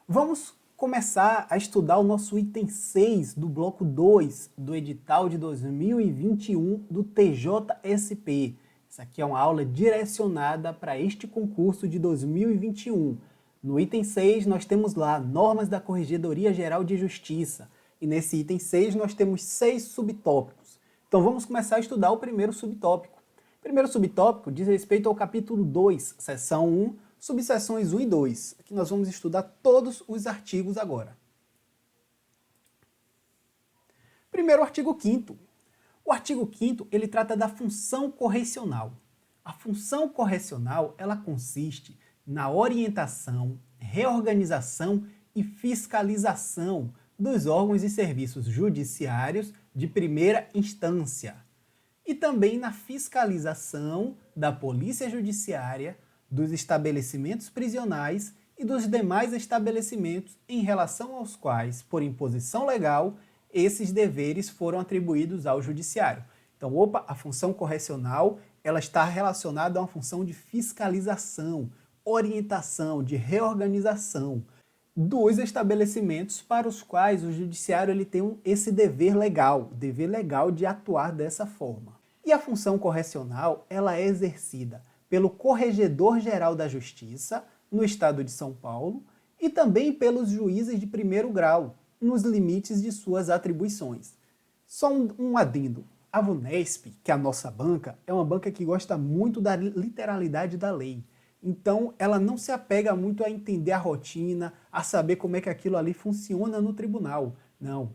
Vamos começar a estudar o nosso item 6 do bloco 2 do edital de 2021 do TJSP. Essa aqui é uma aula direcionada para este concurso de 2021. No item 6 nós temos lá normas da Corregedoria Geral de Justiça. E nesse item 6 nós temos 6 subtópicos. Então vamos começar a estudar o primeiro subtópico. O primeiro subtópico diz respeito ao capítulo 2, seção 1, subseções 1 e 2. Aqui nós vamos estudar todos os artigos agora. Primeiro, o artigo 5º. O artigo 5º, ele trata da função correcional. A função correcional, ela consiste na orientação, reorganização e fiscalização dos órgãos e serviços judiciários de primeira instância e também na fiscalização da Polícia Judiciária, dos estabelecimentos prisionais e dos demais estabelecimentos em relação aos quais, por imposição legal, esses deveres foram atribuídos ao judiciário. Então, a função correcional, ela está relacionada a uma função de fiscalização, orientação, de reorganização dos estabelecimentos para os quais o judiciário ele tem esse dever legal de atuar dessa forma. E a função correcional, ela é exercida pelo Corregedor-Geral da Justiça, no estado de São Paulo, e também pelos juízes de primeiro grau, nos limites de suas atribuições. Só um adendo. A VUNESP, que é a nossa banca, é uma banca que gosta muito da literalidade da lei. Então, ela não se apega muito a entender a rotina, a saber como é que aquilo ali funciona no tribunal. Não.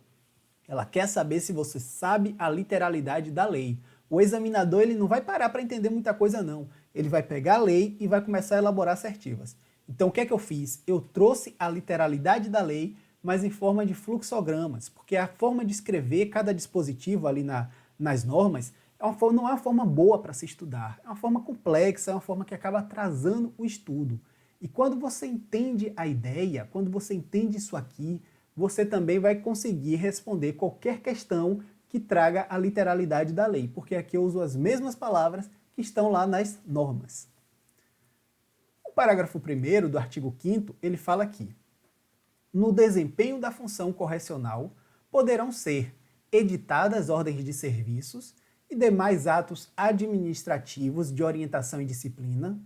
Ela quer saber se você sabe a literalidade da lei. O examinador ele não vai parar para entender muita coisa, não. Ele vai pegar a lei e vai começar a elaborar assertivas. Então, o que é que eu fiz? Eu trouxe a literalidade da lei, mas em forma de fluxogramas, porque a forma de escrever cada dispositivo ali nas normas não é uma forma boa para se estudar, é uma forma complexa, é uma forma que acaba atrasando o estudo. E quando você entende a ideia, quando você entende isso aqui, você também vai conseguir responder qualquer questão que traga a literalidade da lei, porque aqui eu uso as mesmas palavras que estão lá nas normas. O parágrafo 1º do artigo 5º, ele fala aqui: no desempenho da função correcional, poderão ser editadas ordens de serviços e demais atos administrativos de orientação e disciplina,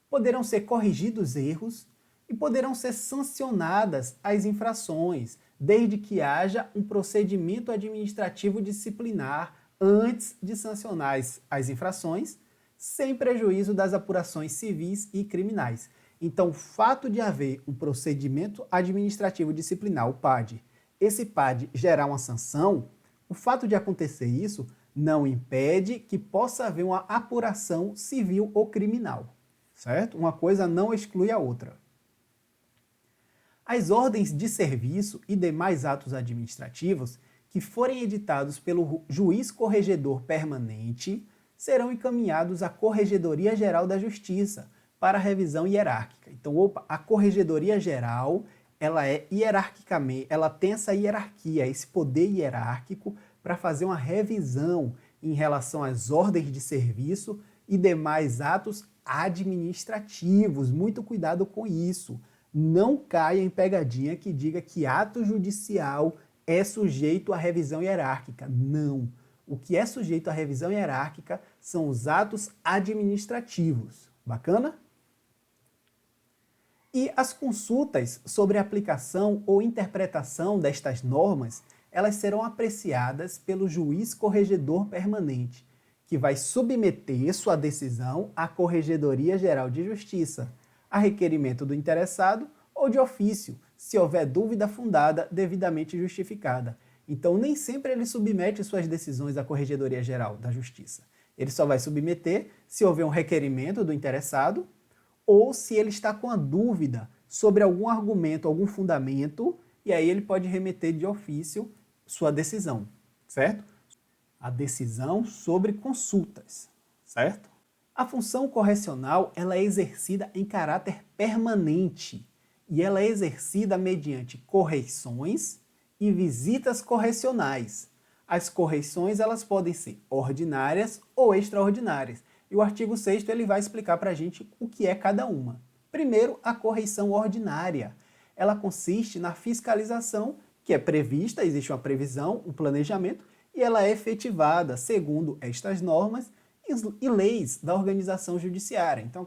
poderão ser corrigidos erros e poderão ser sancionadas as infrações, desde que haja um procedimento administrativo disciplinar antes de sancionar as infrações, sem prejuízo das apurações civis e criminais. Então, o fato de haver um procedimento administrativo disciplinar, o PAD, esse PAD gerar uma sanção, o fato de acontecer isso não impede que possa haver uma apuração civil ou criminal, certo? Uma coisa não exclui a outra. As ordens de serviço e demais atos administrativos que forem editados pelo juiz corregedor permanente serão encaminhados à Corregedoria Geral da Justiça para revisão hierárquica. Então, a Corregedoria Geral, ela é hierarquicamente, ela tem essa hierarquia, esse poder hierárquico para fazer uma revisão em relação às ordens de serviço e demais atos administrativos. Muito cuidado com isso. Não caia em pegadinha que diga que ato judicial é sujeito à revisão hierárquica. Não. O que é sujeito à revisão hierárquica são os atos administrativos. Bacana? E as consultas sobre a aplicação ou interpretação destas normas, elas serão apreciadas pelo juiz corregedor permanente, que vai submeter sua decisão à Corregedoria Geral de Justiça, a requerimento do interessado ou de ofício, se houver dúvida fundada devidamente justificada. Então, nem sempre ele submete suas decisões à Corregedoria Geral da Justiça. Ele só vai submeter se houver um requerimento do interessado ou se ele está com a dúvida sobre algum argumento, algum fundamento, e aí ele pode remeter de ofício sua decisão, certo? A decisão sobre consultas, certo? A função correcional, ela é exercida em caráter permanente e ela é exercida mediante correições e visitas correcionais. As correições, elas podem ser ordinárias ou extraordinárias. E o artigo 6º ele vai explicar para a gente o que é cada uma. Primeiro, a correição ordinária. ela consiste na fiscalização que é prevista, existe uma previsão, um planejamento, e ela é efetivada segundo estas normas e leis da organização judiciária. Então,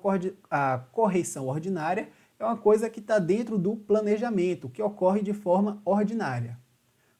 a correição ordinária é uma coisa que está dentro do planejamento, que ocorre de forma ordinária.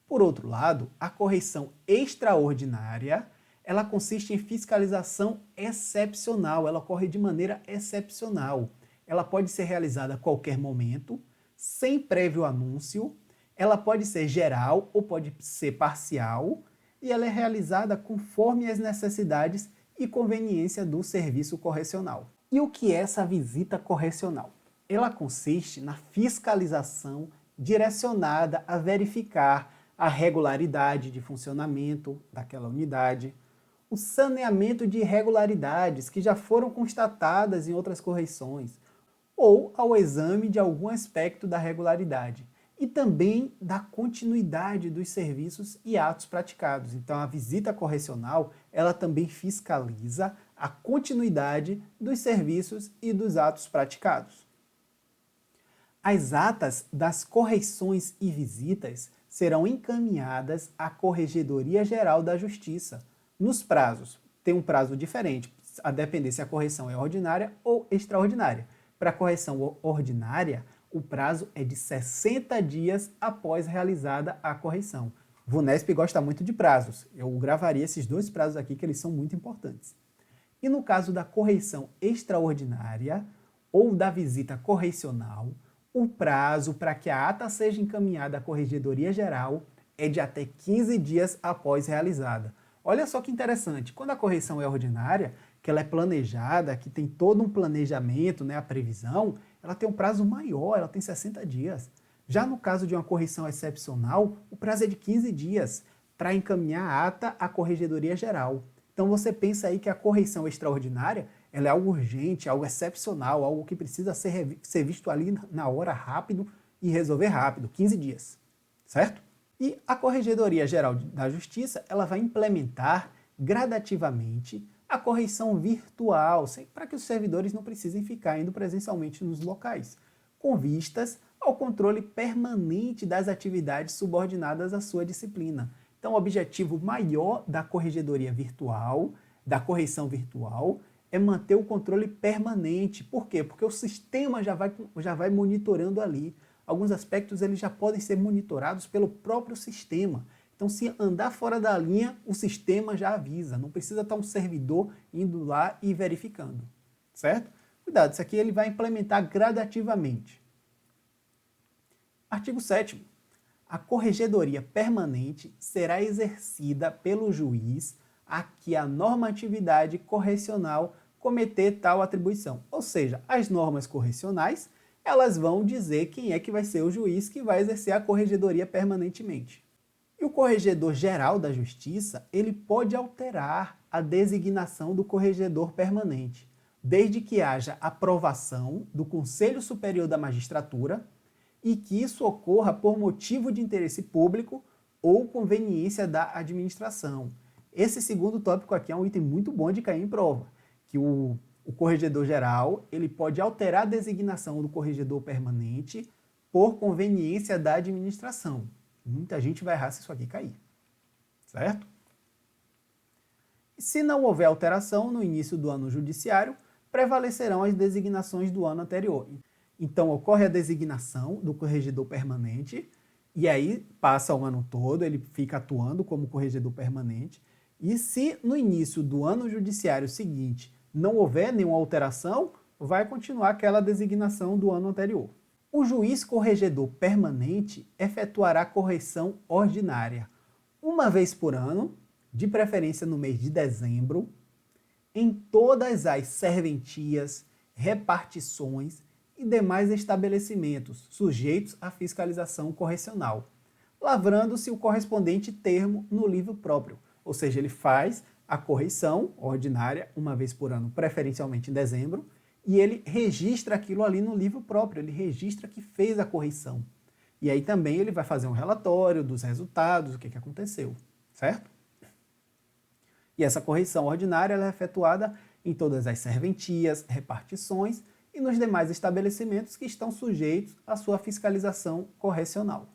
Por outro lado, a correição extraordinária, ela consiste em fiscalização excepcional, ela ocorre de maneira excepcional. Ela pode ser realizada a qualquer momento, sem prévio anúncio, ela pode ser geral ou pode ser parcial, e ela é realizada conforme as necessidades e conveniência do serviço correcional. E o que é essa visita correcional? Ela consiste na fiscalização direcionada a verificar a regularidade de funcionamento daquela unidade, o saneamento de irregularidades que já foram constatadas em outras correições, ou ao exame de algum aspecto da regularidade, e também da continuidade dos serviços e atos praticados. Então, a visita correcional, ela também fiscaliza a continuidade dos serviços e dos atos praticados. As atas das correições e visitas serão encaminhadas à Corregedoria Geral da Justiça, nos prazos. Tem um prazo diferente, a depender se a correção é ordinária ou extraordinária. Para a correção ordinária, o prazo é de 60 dias após realizada a correção. VUNESP gosta muito de prazos. Eu gravaria esses dois prazos aqui, que eles são muito importantes. E no caso da correição extraordinária ou da visita correicional, o prazo para que a ata seja encaminhada à Corregedoria Geral é de até 15 dias após realizada. Olha só que interessante, quando a correição é ordinária, que ela é planejada, que tem todo um planejamento, né, a previsão, ela tem um prazo maior, ela tem 60 dias. Já no caso de uma correição excepcional, o prazo é de 15 dias para encaminhar a ata à Corregedoria Geral. Então você pensa aí que a correição extraordinária ela é algo urgente, algo excepcional, algo que precisa ser visto ali na hora rápido e resolver rápido, 15 dias, certo? E a Corregedoria Geral da Justiça ela vai implementar gradativamente a correição virtual, para que os servidores não precisem ficar indo presencialmente nos locais, com vistas ao controle permanente das atividades subordinadas à sua disciplina. Então, o objetivo maior da corregedoria virtual, da correição virtual, é manter o controle permanente. Por quê? Porque o sistema já vai monitorando ali. Alguns aspectos eles já podem ser monitorados pelo próprio sistema. Então, se andar fora da linha, o sistema já avisa. Não precisa estar um servidor indo lá e verificando, certo? Cuidado, isso aqui ele vai implementar gradativamente. Artigo 7º. A corregedoria permanente será exercida pelo juiz a que a normatividade correcional cometer tal atribuição. Ou seja, as normas correcionais, elas vão dizer quem é que vai ser o juiz que vai exercer a corregedoria permanentemente. E o Corregedor Geral da Justiça, ele pode alterar a designação do corregedor permanente, desde que haja aprovação do Conselho Superior da Magistratura e que isso ocorra por motivo de interesse público ou conveniência da administração. Esse segundo tópico aqui é um item muito bom de cair em prova, que o Corregedor Geral ele pode alterar a designação do corregedor permanente por conveniência da administração. Muita gente vai errar se isso aqui cair, certo? E se não houver alteração no início do ano judiciário, prevalecerão as designações do ano anterior. Então, ocorre a designação do corregedor permanente, e aí passa o ano todo, ele fica atuando como corregedor permanente, e se no início do ano judiciário seguinte não houver nenhuma alteração, vai continuar aquela designação do ano anterior. O juiz corregedor permanente efetuará correição ordinária uma vez por ano, de preferência no mês de dezembro, em todas as serventias, repartições e demais estabelecimentos sujeitos à fiscalização correcional, lavrando-se o correspondente termo no livro próprio, ou seja, ele faz a correição ordinária uma vez por ano, preferencialmente em dezembro, e ele registra aquilo ali no livro próprio, ele registra que fez a correição. E aí também ele vai fazer um relatório dos resultados, o que aconteceu, certo? E essa correição ordinária ela é efetuada em todas as serventias, repartições e nos demais estabelecimentos que estão sujeitos à sua fiscalização correcional.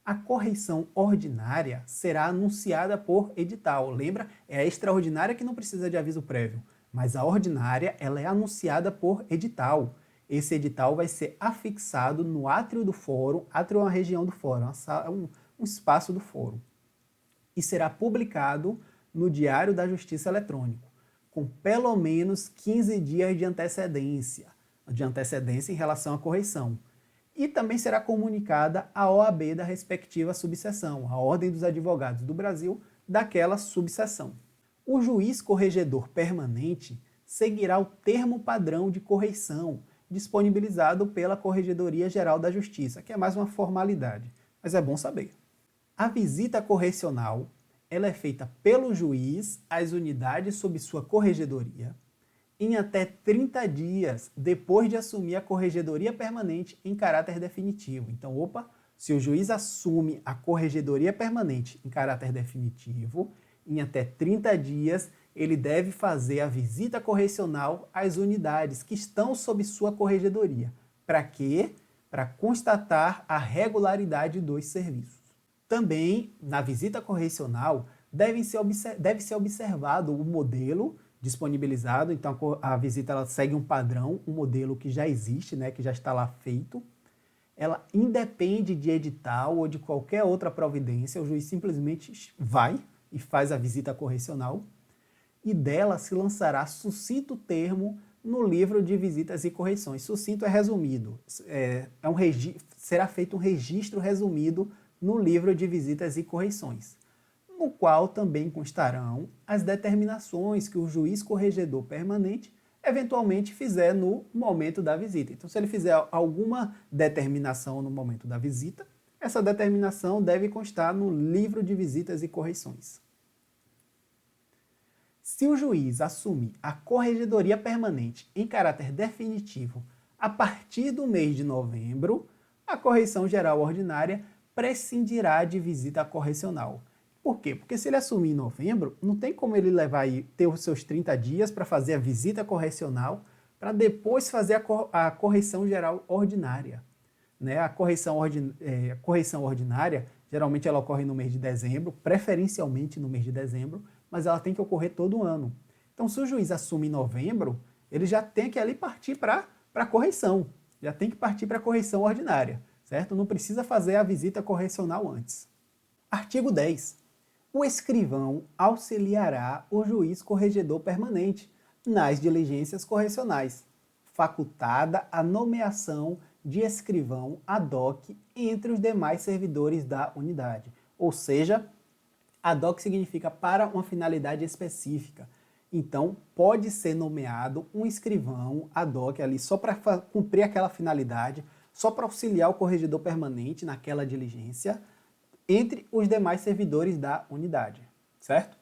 A correição ordinária será anunciada por edital. Lembra? É a extraordinária que não precisa de aviso prévio, mas a ordinária ela é anunciada por edital. Esse edital vai ser afixado no átrio do fórum, átrio é uma região do fórum, um espaço do fórum, e será publicado no Diário da Justiça Eletrônico, com pelo menos 15 dias de antecedência em relação à correição. E também será comunicada à OAB da respectiva subseção, a Ordem dos Advogados do Brasil, daquela subseção. O juiz corregedor permanente seguirá o termo padrão de correição disponibilizado pela Corregedoria Geral da Justiça, que é mais uma formalidade, mas é bom saber. A visita correcional ela é feita pelo juiz às unidades sob sua corregedoria em até 30 dias depois de assumir a corregedoria permanente em caráter definitivo. Então, se o juiz assume a corregedoria permanente em caráter definitivo, em até 30 dias, ele deve fazer a visita correcional às unidades que estão sob sua corregedoria. Para quê? Para constatar a regularidade dos serviços. Também, na visita correcional, deve ser observado o modelo disponibilizado, então a visita ela segue um padrão, um modelo que já existe, né, que já está lá feito. Ela independe de edital ou de qualquer outra providência, o juiz simplesmente vai e faz a visita correcional e dela se lançará sucinto termo no livro de visitas e correições. Sucinto é resumido, será feito um registro resumido no livro de visitas e correições, no qual também constarão as determinações que o juiz corregedor permanente eventualmente fizer no momento da visita. Então, se ele fizer alguma determinação no momento da visita, essa determinação deve constar no livro de visitas e correições. Se o juiz assumir a corregedoria permanente em caráter definitivo a partir do mês de novembro, a correição geral ordinária prescindirá de visita correcional. Por quê? Porque se ele assumir em novembro, não tem como ele ter os seus 30 dias para fazer a visita correcional, para depois fazer a correição geral ordinária. Né? A correição ordinária, geralmente ela ocorre no mês de dezembro, preferencialmente no mês de dezembro, mas ela tem que ocorrer todo ano. Então, se o juiz assume em novembro, ele já tem que ali partir para a correição, já tem que partir para a correição ordinária, certo? Não precisa fazer a visita correcional antes. Artigo 10. O escrivão auxiliará o juiz corregedor permanente nas diligências correcionais, facultada a nomeação de escrivão ad hoc entre os demais servidores da unidade. Ou seja, ad hoc significa para uma finalidade específica. Então, pode ser nomeado um escrivão ad hoc ali só para cumprir aquela finalidade, só para auxiliar o corregedor permanente naquela diligência, entre os demais servidores da unidade, certo?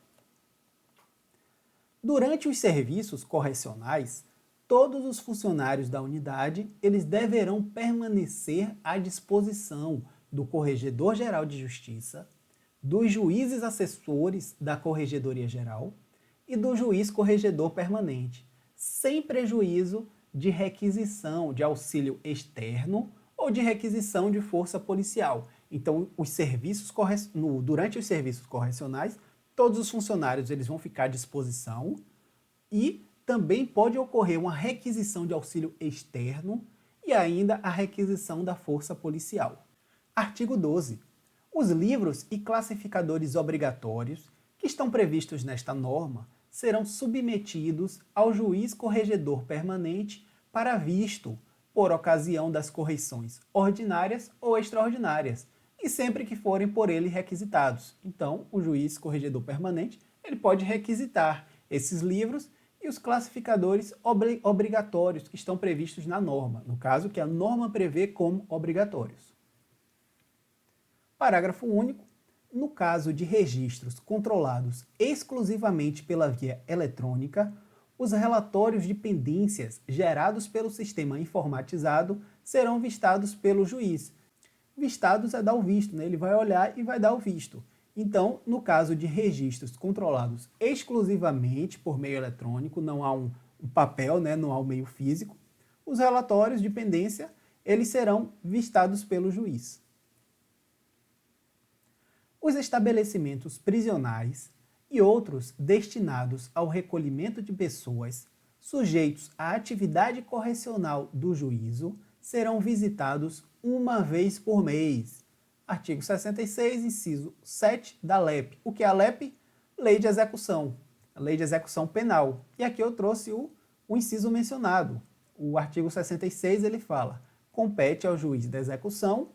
Durante os serviços correcionais, todos os funcionários da unidade, eles deverão permanecer à disposição do Corregedor-Geral de Justiça, dos juízes assessores da Corregedoria Geral e do juiz corregedor permanente, sem prejuízo de requisição de auxílio externo ou de requisição de força policial. Então, durante os serviços correcionais, todos os funcionários eles vão ficar à disposição e também pode ocorrer uma requisição de auxílio externo e ainda a requisição da força policial. Artigo 12. Os livros e classificadores obrigatórios que estão previstos nesta norma serão submetidos ao juiz corregedor permanente para visto por ocasião das correições ordinárias ou extraordinárias, e sempre que forem por ele requisitados. Então, o juiz corregedor permanente ele pode requisitar esses livros e os classificadores obrigatórios que estão previstos na norma, no caso que a norma prevê como obrigatórios. Parágrafo único. No caso de registros controlados exclusivamente pela via eletrônica, os relatórios de pendências gerados pelo sistema informatizado serão vistados pelo juiz. Vistados é dar o visto, né? Ele vai olhar e vai dar o visto. Então, no caso de registros controlados exclusivamente por meio eletrônico, não há papel, né, no ao meio físico, os relatórios de pendência eles serão vistados pelo juiz. Os estabelecimentos prisionais e outros destinados ao recolhimento de pessoas sujeitos à atividade correcional do juízo serão visitados uma vez por mês. Artigo 66, inciso 7 da LEP. O que é a LEP? Lei de Execução. A Lei de Execução Penal. E aqui eu trouxe o inciso mencionado. O artigo 66 ele fala: compete ao juiz da execução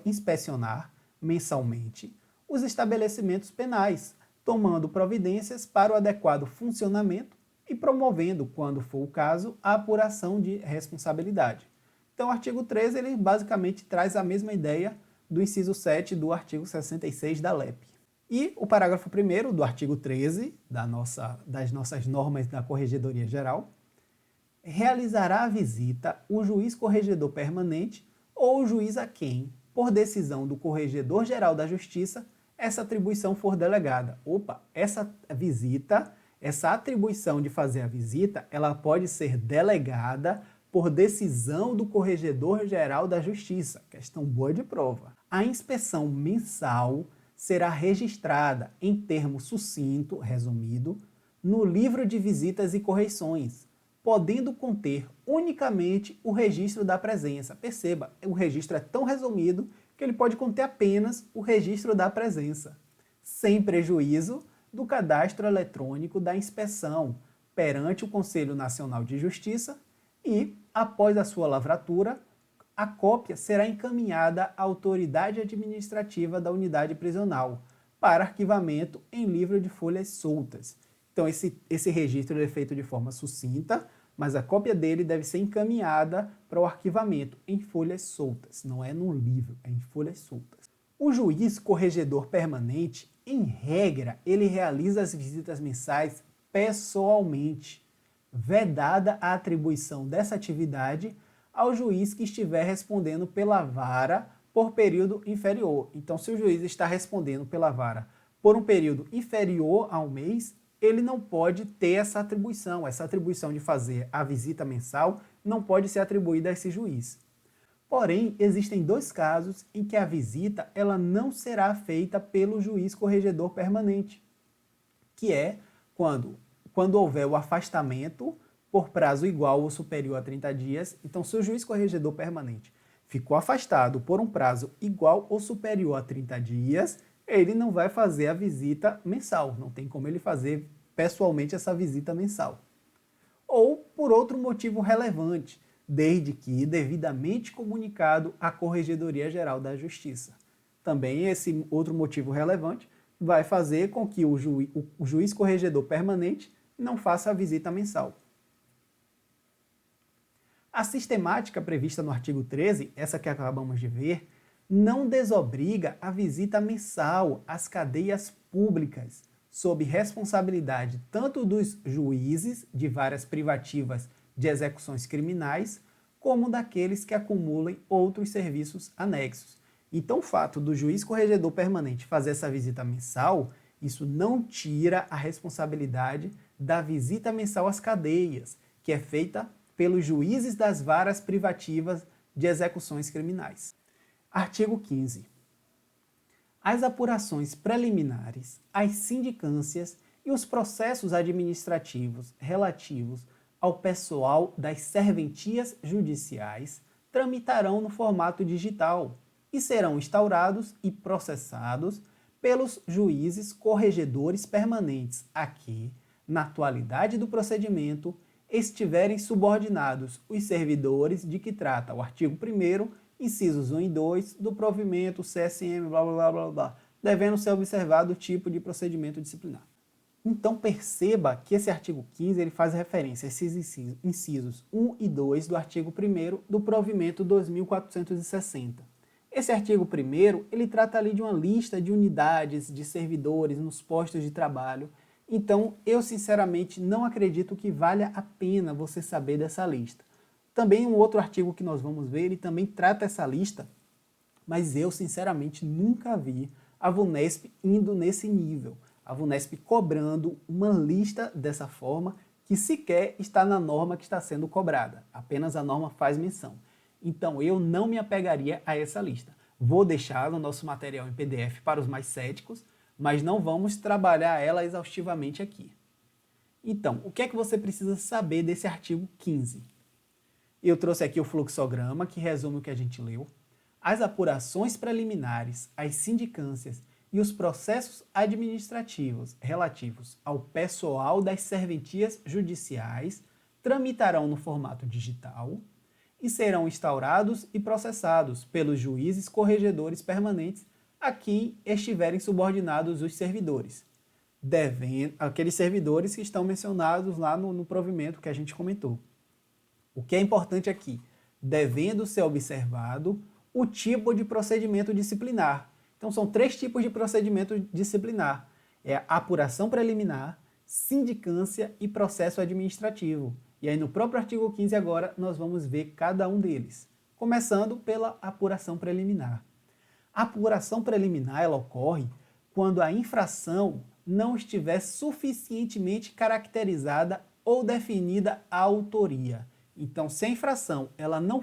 inspecionar mensalmente os estabelecimentos penais, tomando providências para o adequado funcionamento e promovendo, quando for o caso, a apuração de responsabilidade. Então, o artigo 13 ele basicamente traz a mesma ideia do inciso 7 do artigo 66 da LEP. E o parágrafo 1º do artigo 13 das nossas normas da Corregedoria Geral: realizará a visita o juiz corregedor permanente ou o juiz a quem, por decisão do Corregedor-Geral da Justiça, essa atribuição for delegada. Essa visita, essa atribuição de fazer a visita, ela pode ser delegada por decisão do Corregedor-Geral da Justiça. Questão boa de prova. A inspeção mensal será registrada em termo sucinto, resumido, no livro de visitas e correições, podendo conter unicamente o registro da presença. Perceba, o registro é tão resumido que ele pode conter apenas o registro da presença, sem prejuízo do cadastro eletrônico da inspeção perante o Conselho Nacional de Justiça e, após a sua lavratura, a cópia será encaminhada à autoridade administrativa da unidade prisional para arquivamento em livro de folhas soltas. Então, esse registro é feito de forma sucinta, mas a cópia dele deve ser encaminhada para o arquivamento em folhas soltas. Não é no livro, é em folhas soltas. O juiz corregedor permanente, em regra, ele realiza as visitas mensais pessoalmente, vedada a atribuição dessa atividade ao juiz que estiver respondendo pela vara por período inferior. Então, se o juiz está respondendo pela vara por um período inferior a um mês, ele não pode ter essa atribuição de fazer a visita mensal não pode ser atribuída a esse juiz. Porém, existem dois casos em que a visita ela não será feita pelo juiz corregedor permanente, que é quando houver o afastamento por prazo igual ou superior a 30 dias. Então, se o juiz corregedor permanente ficou afastado por um prazo igual ou superior a 30 dias, ele não vai fazer a visita mensal, não tem como ele fazer pessoalmente essa visita mensal. Ou por outro motivo relevante, desde que devidamente comunicado à Corregedoria Geral da Justiça. Também esse outro motivo relevante vai fazer com que o juiz corregedor permanente não faça a visita mensal. A sistemática prevista no artigo 13, essa que acabamos de ver, não desobriga a visita mensal às cadeias públicas, sob responsabilidade tanto dos juízes de varas privativas de execuções criminais, como daqueles que acumulem outros serviços anexos. Então, o fato do juiz corregedor permanente fazer essa visita mensal, isso não tira a responsabilidade da visita mensal às cadeias, que é feita pelos juízes das varas privativas de execuções criminais. Artigo 15. As apurações preliminares, as sindicâncias e os processos administrativos relativos ao pessoal das serventias judiciais tramitarão no formato digital e serão instaurados e processados pelos juízes corregedores permanentes a que, na atualidade do procedimento, estiverem subordinados os servidores de que trata o artigo 1º, incisos 1 e 2 do provimento CSM, blá, blá, blá, blá, devendo ser observado o tipo de procedimento disciplinar. Então perceba que esse artigo 15 ele faz referência a esses incisos 1 e 2 do artigo 1º do provimento 2460. Esse artigo 1º ele trata ali de uma lista de unidades de servidores nos postos de trabalho. Então, eu sinceramente não acredito que valha a pena você saber dessa lista. Também um outro artigo que nós vamos ver, ele também trata essa lista, mas eu sinceramente nunca vi a VUNESP indo nesse nível. A VUNESP cobrando uma lista dessa forma que sequer está na norma que está sendo cobrada, apenas a norma faz menção. Então eu não me apegaria a essa lista. Vou deixar no nosso material em PDF para os mais céticos, mas não vamos trabalhar ela exaustivamente aqui. Então, o que é que você precisa saber desse artigo 15? Eu trouxe aqui o fluxograma, que resume o que a gente leu, as apurações preliminares, as sindicâncias e os processos administrativos relativos ao pessoal das serventias judiciais tramitarão no formato digital e serão instaurados e processados pelos juízes corregedores permanentes a quem estiverem subordinados os servidores, aqueles servidores que estão mencionados lá no provimento que a gente comentou. O que é importante aqui? Devendo ser observado o tipo de procedimento disciplinar. Então, são 3 tipos de procedimento disciplinar. É a apuração preliminar, sindicância e processo administrativo. E aí, no próprio artigo 15 agora, nós vamos ver cada um deles. Começando pela apuração preliminar. A apuração preliminar ela ocorre quando a infração não estiver suficientemente caracterizada ou definida a autoria. Então, se a infração ela não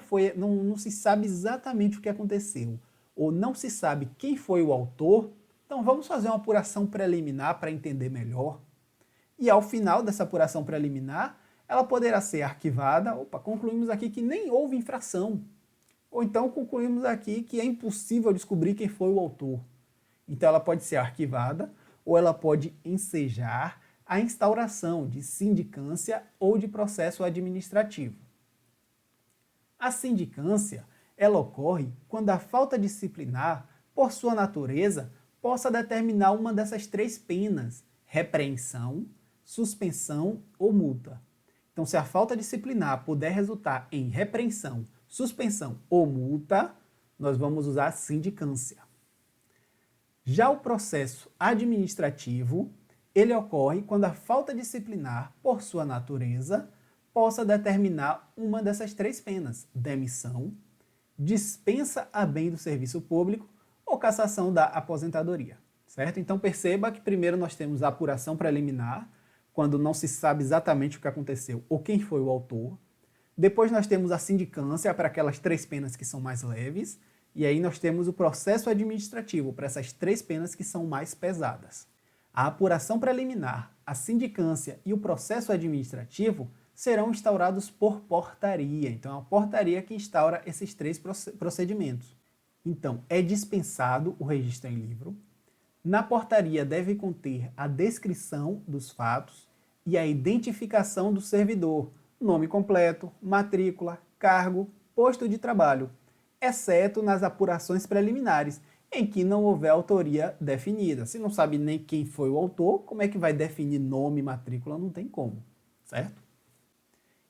se sabe exatamente o que aconteceu, ou não se sabe quem foi o autor, então vamos fazer uma apuração preliminar para entender melhor. E ao final dessa apuração preliminar, ela poderá ser arquivada. Concluímos aqui que nem houve infração. Ou então concluímos aqui que é impossível descobrir quem foi o autor. Então ela pode ser arquivada, ou ela pode ensejar a instauração de sindicância ou de processo administrativo. A sindicância, ela ocorre quando a falta disciplinar, por sua natureza, possa determinar uma dessas 3 penas: repreensão, suspensão ou multa. Então, se a falta disciplinar puder resultar em repreensão, suspensão ou multa, nós vamos usar a sindicância. Já o processo administrativo, ele ocorre quando a falta disciplinar, por sua natureza, possa determinar uma dessas 3 penas: demissão, dispensa a bem do serviço público ou cassação da aposentadoria, certo? Então perceba que primeiro nós temos a apuração preliminar, quando não se sabe exatamente o que aconteceu ou quem foi o autor. Depois nós temos a sindicância para aquelas 3 penas que são mais leves, e aí nós temos o processo administrativo para essas 3 penas que são mais pesadas. A apuração preliminar, a sindicância e o processo administrativo serão instaurados por portaria. Então, é uma portaria que instaura esses 3 procedimentos. Então, é dispensado o registro em livro. Na portaria deve conter a descrição dos fatos e a identificação do servidor, nome completo, matrícula, cargo, posto de trabalho, exceto nas apurações preliminares, em que não houver autoria definida. Se não sabe nem quem foi o autor, como é que vai definir nome e matrícula? Não tem como, certo?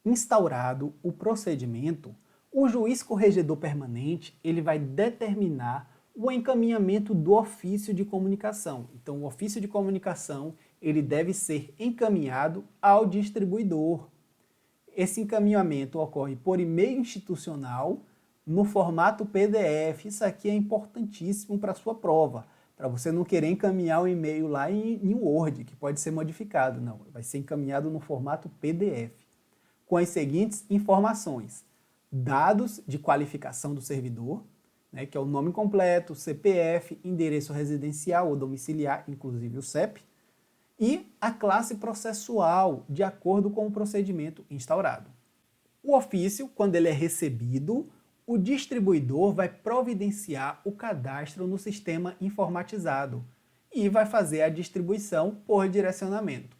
Instaurado o procedimento, o juiz corregedor permanente ele vai determinar o encaminhamento do ofício de comunicação. Então, o ofício de comunicação ele deve ser encaminhado ao distribuidor. Esse encaminhamento ocorre por e-mail institucional no formato PDF. Isso aqui é importantíssimo para a sua prova, para você não querer encaminhar o e-mail lá em Word, que pode ser modificado. Não, vai ser encaminhado no formato PDF, com as seguintes informações: dados de qualificação do servidor, que é o nome completo, CPF, endereço residencial ou domiciliar, inclusive o CEP, e a classe processual, de acordo com o procedimento instaurado. O ofício, quando ele é recebido, o distribuidor vai providenciar o cadastro no sistema informatizado e vai fazer a distribuição por direcionamento,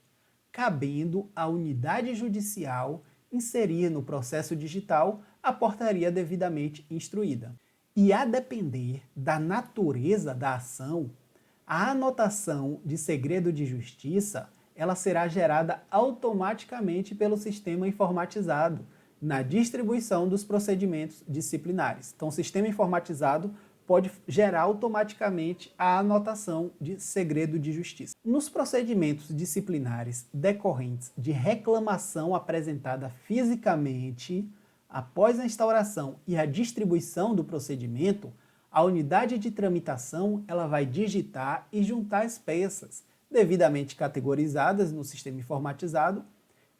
cabendo à unidade judicial inserir no processo digital a portaria devidamente instruída. E a depender da natureza da ação, a anotação de segredo de justiça ela será gerada automaticamente pelo sistema informatizado na distribuição dos procedimentos disciplinares. Então, o sistema informatizado pode gerar automaticamente a anotação de segredo de justiça. Nos procedimentos disciplinares decorrentes de reclamação apresentada fisicamente, após a instauração e a distribuição do procedimento, a unidade de tramitação ela vai digitar e juntar as peças, devidamente categorizadas no sistema informatizado,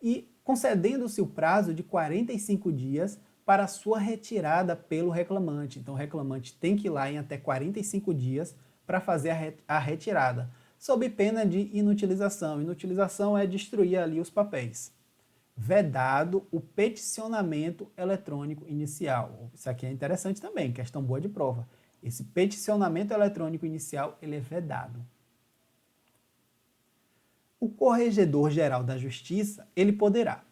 e concedendo-se o prazo de 45 dias para sua retirada pelo reclamante. Então, o reclamante tem que ir lá em até 45 dias para fazer a retirada, sob pena de inutilização. Inutilização é destruir ali os papéis. Vedado o peticionamento eletrônico inicial. Isso aqui é interessante também, questão boa de prova. Esse peticionamento eletrônico inicial, ele é vedado. O Corregedor-Geral da Justiça, ele poderá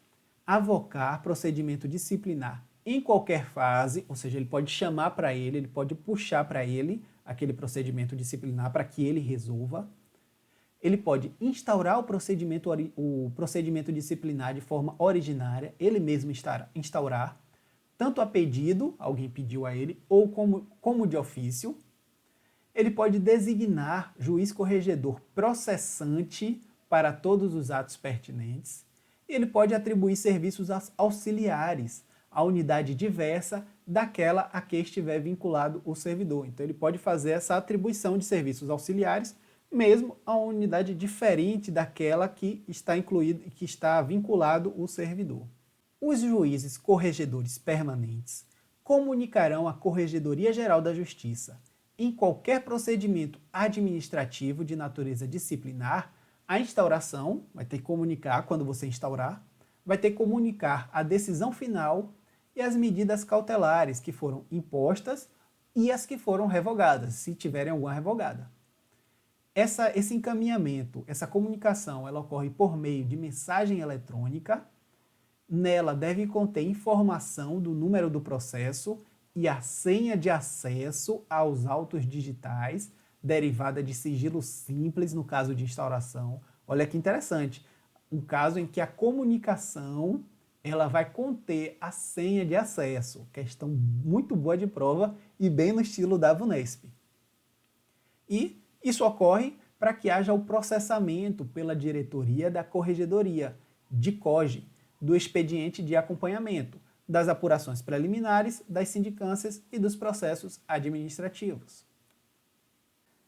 avocar procedimento disciplinar em qualquer fase, ou seja, ele pode chamar para ele pode puxar para ele aquele procedimento disciplinar para que ele resolva. Ele pode instaurar o procedimento disciplinar de forma originária, ele mesmo instaurar, tanto a pedido, alguém pediu a ele, ou como de ofício. Ele pode designar juiz corregedor processante para todos os atos pertinentes. E ele pode atribuir serviços auxiliares à unidade diversa daquela a que estiver vinculado o servidor. Então, ele pode fazer essa atribuição de serviços auxiliares mesmo a uma unidade diferente daquela que está incluído, que está vinculado o servidor. Os juízes corregedores permanentes comunicarão à Corregedoria Geral da Justiça, em qualquer procedimento administrativo de natureza disciplinar, a instauração, vai ter que comunicar quando você instaurar, vai ter que comunicar a decisão final e as medidas cautelares que foram impostas e as que foram revogadas, se tiverem alguma revogada. Esse encaminhamento, essa comunicação, ela ocorre por meio de mensagem eletrônica. Nela deve conter informação do número do processo e a senha de acesso aos autos digitais, derivada de sigilo simples no caso de instauração. Olha que interessante, um caso em que a comunicação ela vai conter a senha de acesso. Questão muito boa de prova e bem no estilo da VUNESP. E isso ocorre para que haja o processamento pela diretoria da corregedoria, DICOGE, do expediente de acompanhamento, das apurações preliminares, das sindicâncias e dos processos administrativos.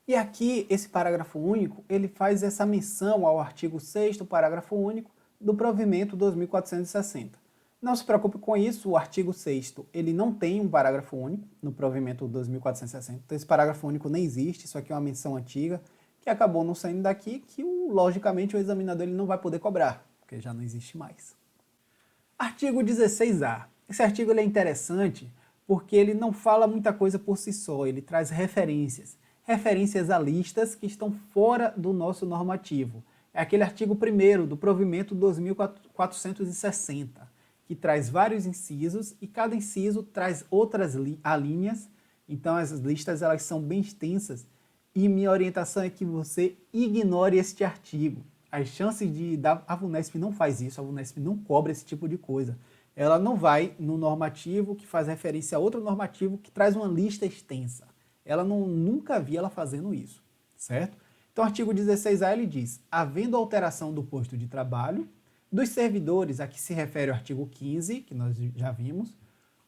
E aqui, esse parágrafo único, ele faz essa menção ao artigo 6º, parágrafo único, do provimento 2460. Não se preocupe com isso, o artigo 6º, ele não tem um parágrafo único no provimento 2460. Então, esse parágrafo único nem existe, isso aqui é uma menção antiga, que acabou não saindo daqui, que logicamente o examinador ele não vai poder cobrar, porque já não existe mais. Artigo 16A. Esse artigo ele é interessante porque ele não fala muita coisa por si só, ele traz referências a listas que estão fora do nosso normativo. É aquele artigo 1º do provimento 2460, que traz vários incisos e cada inciso traz outras alíneas. Então as listas elas são bem extensas e minha orientação é que você ignore este artigo. As chances a VUNESP não faz isso, a VUNESP não cobra esse tipo de coisa. Ela não vai no normativo que faz referência a outro normativo que traz uma lista extensa. Ela nunca vi ela fazendo isso, certo? Então, o artigo 16A ele diz, havendo alteração do posto de trabalho, dos servidores a que se refere o artigo 15, que nós já vimos,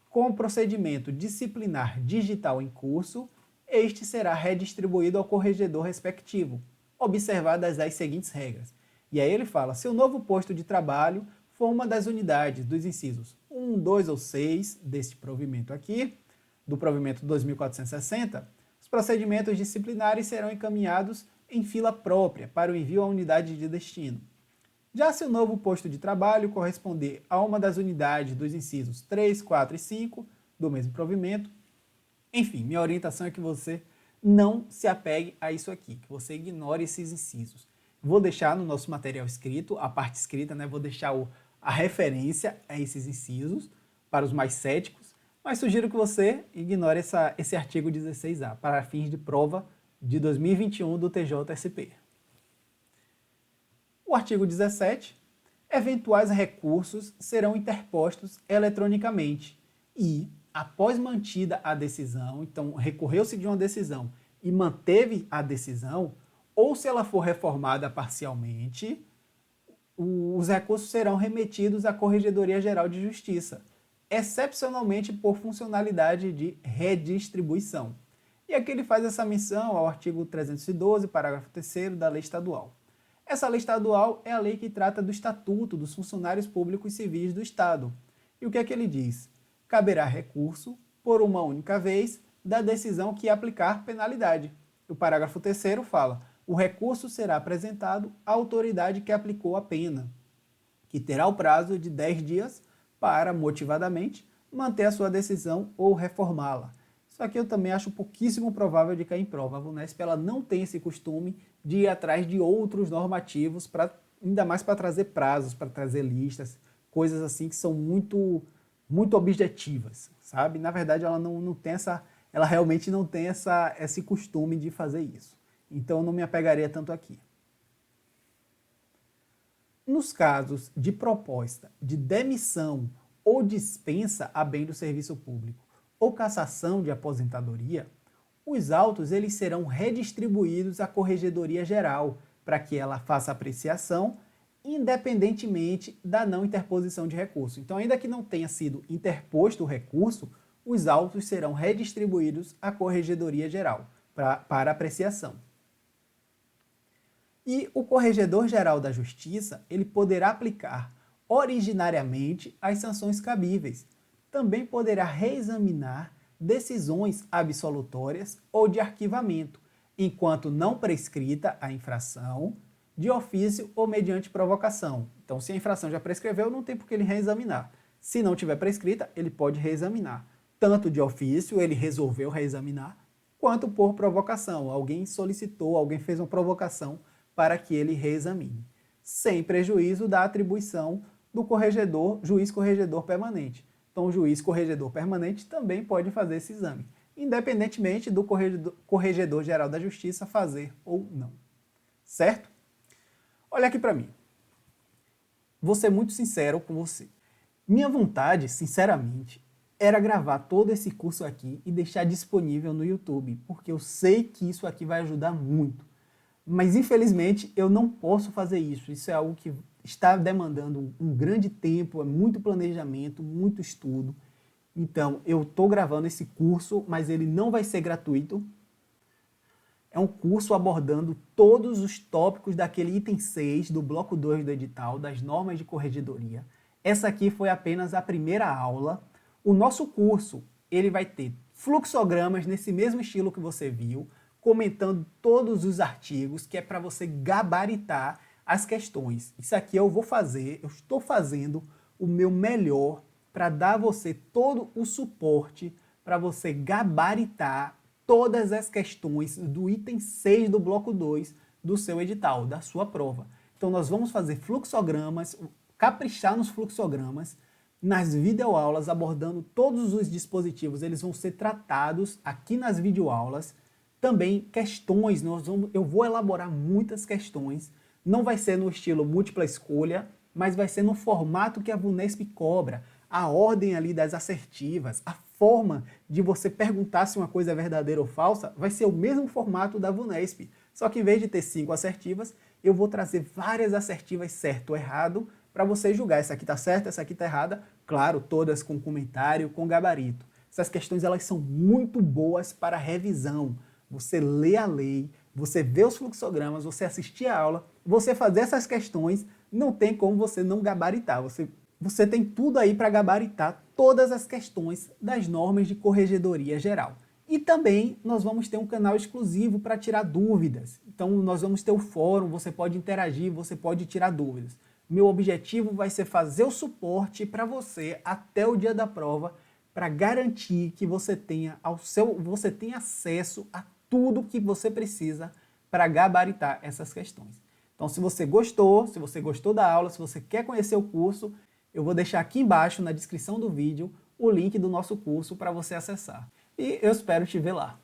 com o procedimento disciplinar digital em curso, este será redistribuído ao corregedor respectivo, observadas as seguintes regras. E aí ele fala, se o novo posto de trabalho for uma das unidades dos incisos 1, 2 ou 6 deste provimento aqui, do provimento 2460, os procedimentos disciplinares serão encaminhados em fila própria para o envio à unidade de destino. Já se o novo posto de trabalho corresponder a uma das unidades dos incisos 3, 4 e 5 do mesmo provimento, enfim, minha orientação é que você não se apegue a isso aqui, que você ignore esses incisos. Vou deixar no nosso material escrito, a parte escrita, né, vou deixar a referência a esses incisos para os mais céticos, mas sugiro que você ignore esse artigo 16A para fins de prova de 2021 do TJSP. O artigo 17, eventuais recursos serão interpostos eletronicamente e, após mantida a decisão, então recorreu-se de uma decisão e manteve a decisão, ou se ela for reformada parcialmente, os recursos serão remetidos à Corregedoria Geral de Justiça, excepcionalmente por funcionalidade de redistribuição. E aqui ele faz essa menção ao artigo 312, parágrafo 3º da Lei Estadual. Essa lei estadual é a lei que trata do Estatuto dos Funcionários Públicos Civis do Estado. E o que é que ele diz? Caberá recurso, por uma única vez, da decisão que aplicar penalidade. O parágrafo 3º fala: o recurso será apresentado à autoridade que aplicou a pena, que terá o prazo de 10 dias para, motivadamente, manter a sua decisão ou reformá-la. Isso aqui eu também acho pouquíssimo provável de cair em prova. A VUNESP ela não tem esse costume de ir atrás de outros normativos, ainda mais para trazer prazos, para trazer listas, coisas assim que são muito objetivas, sabe? Na verdade, ela não tem ela realmente não tem esse costume de fazer isso. Então, eu não me apegaria tanto aqui. Nos casos de proposta de demissão ou dispensa a bem do serviço público ou cassação de aposentadoria, os autos eles serão redistribuídos à Corregedoria Geral para que ela faça apreciação independentemente da não interposição de recurso. Então, ainda que não tenha sido interposto o recurso, os autos serão redistribuídos à Corregedoria Geral para apreciação. E o Corregedor-Geral da Justiça ele poderá aplicar originariamente as sanções cabíveis. Também poderá reexaminar decisões absolutórias ou de arquivamento, enquanto não prescrita a infração, de ofício ou mediante provocação. Então, se a infração já prescreveu, não tem por que ele reexaminar. Se não tiver prescrita, ele pode reexaminar. Tanto de ofício, ele resolveu reexaminar, quanto por provocação. Alguém solicitou, alguém fez uma provocação para que ele reexamine, sem prejuízo da atribuição do juiz corregedor permanente. Então, o juiz corregedor permanente também pode fazer esse exame, independentemente do Corregedor-Geral da Justiça fazer ou não. Certo? Olha aqui para mim. Vou ser muito sincero com você. Minha vontade, sinceramente, era gravar todo esse curso aqui e deixar disponível no YouTube, porque eu sei que isso aqui vai ajudar muito. Mas, infelizmente, eu não posso fazer isso. Isso é algo que está demandando um grande tempo, é muito planejamento, muito estudo. Então, eu estou gravando esse curso, mas ele não vai ser gratuito. É um curso abordando todos os tópicos daquele item 6 do bloco 2 do edital, das normas de corregedoria. Essa aqui foi apenas a primeira aula. O nosso curso, ele vai ter fluxogramas nesse mesmo estilo que você viu, comentando todos os artigos, que é para você gabaritar as questões. Isso aqui eu estou fazendo o meu melhor para dar a você todo o suporte para você gabaritar todas as questões do item 6 do bloco 2 do seu edital, da sua prova. Então nós vamos fazer fluxogramas, caprichar nos fluxogramas, nas videoaulas abordando todos os dispositivos, eles vão ser tratados aqui nas videoaulas. Também questões, eu vou elaborar muitas questões, não vai ser no estilo múltipla escolha, mas vai ser no formato que a VUNESP cobra, a ordem ali das assertivas, a forma de você perguntar se uma coisa é verdadeira ou falsa, vai ser o mesmo formato da VUNESP, só que em vez de ter 5 assertivas, eu vou trazer várias assertivas certo ou errado, para você julgar, essa aqui está certa, essa aqui está errada, claro, todas com comentário, com gabarito. Essas questões elas são muito boas para revisão. Você lê a lei, você vê os fluxogramas, você assistir a aula, você fazer essas questões, não tem como você não gabaritar. Você tem tudo aí para gabaritar todas as questões das normas de corregedoria geral. E também nós vamos ter um canal exclusivo para tirar dúvidas. Então nós vamos ter o fórum, você pode interagir, você pode tirar dúvidas. Meu objetivo vai ser fazer o suporte para você até o dia da prova, para garantir que você tenha acesso a tudo que você precisa para gabaritar essas questões. Então, se você gostou da aula, se você quer conhecer o curso, eu vou deixar aqui embaixo na descrição do vídeo o link do nosso curso para você acessar. E eu espero te ver lá.